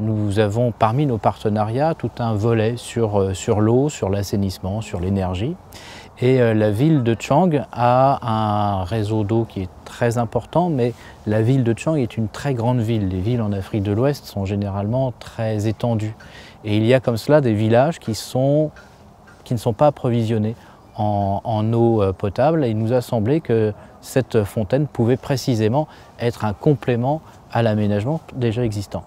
Nous avons parmi nos partenariats tout un volet sur l'eau, sur l'assainissement, sur l'énergie. Et la ville de Tchang a un réseau d'eau qui est très important, mais la ville de Tchang est une très grande ville. Les villes en Afrique de l'Ouest sont généralement très étendues. Et il y a comme cela des villages qui ne sont pas approvisionnés en eau potable. Et il nous a semblé que cette fontaine pouvait précisément être un complément à l'aménagement déjà existant.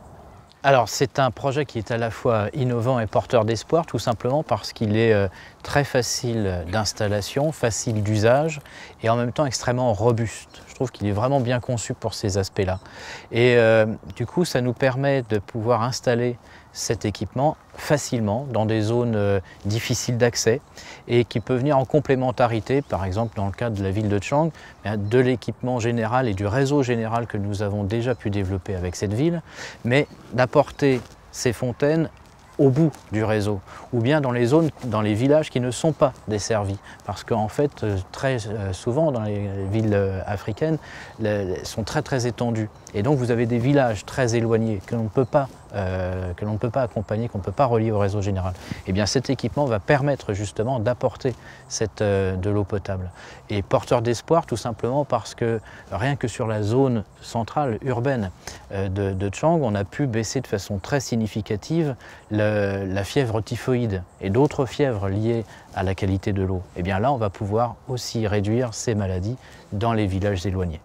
Alors c'est un projet qui est à la fois innovant et porteur d'espoir, tout simplement parce qu'il est très facile d'installation, facile d'usage et en même temps extrêmement robuste. Je trouve qu'il est vraiment bien conçu pour ces aspects-là. Et du coup, ça nous permet de pouvoir installer cet équipement facilement dans des zones difficiles d'accès et qui peut venir en complémentarité, par exemple dans le cas de la ville de Tchang, de l'équipement général et du réseau général que nous avons déjà pu développer avec cette ville, mais d'apporter ces fontaines au bout du réseau, ou bien dans les zones, dans les villages qui ne sont pas desservis. Parce qu'en fait, très souvent dans les villes africaines, sont très étendues. Et donc vous avez des villages très éloignés que l'on ne peut pas accompagner, qu'on ne peut pas relier au réseau général. Et bien cet équipement va permettre justement d'apporter de l'eau potable. Et porteur d'espoir tout simplement parce que rien que sur la zone centrale urbaine de Tchang, on a pu baisser de façon très significative la fièvre typhoïde et d'autres fièvres liées à la qualité de l'eau. Et bien là, on va pouvoir aussi réduire ces maladies dans les villages éloignés.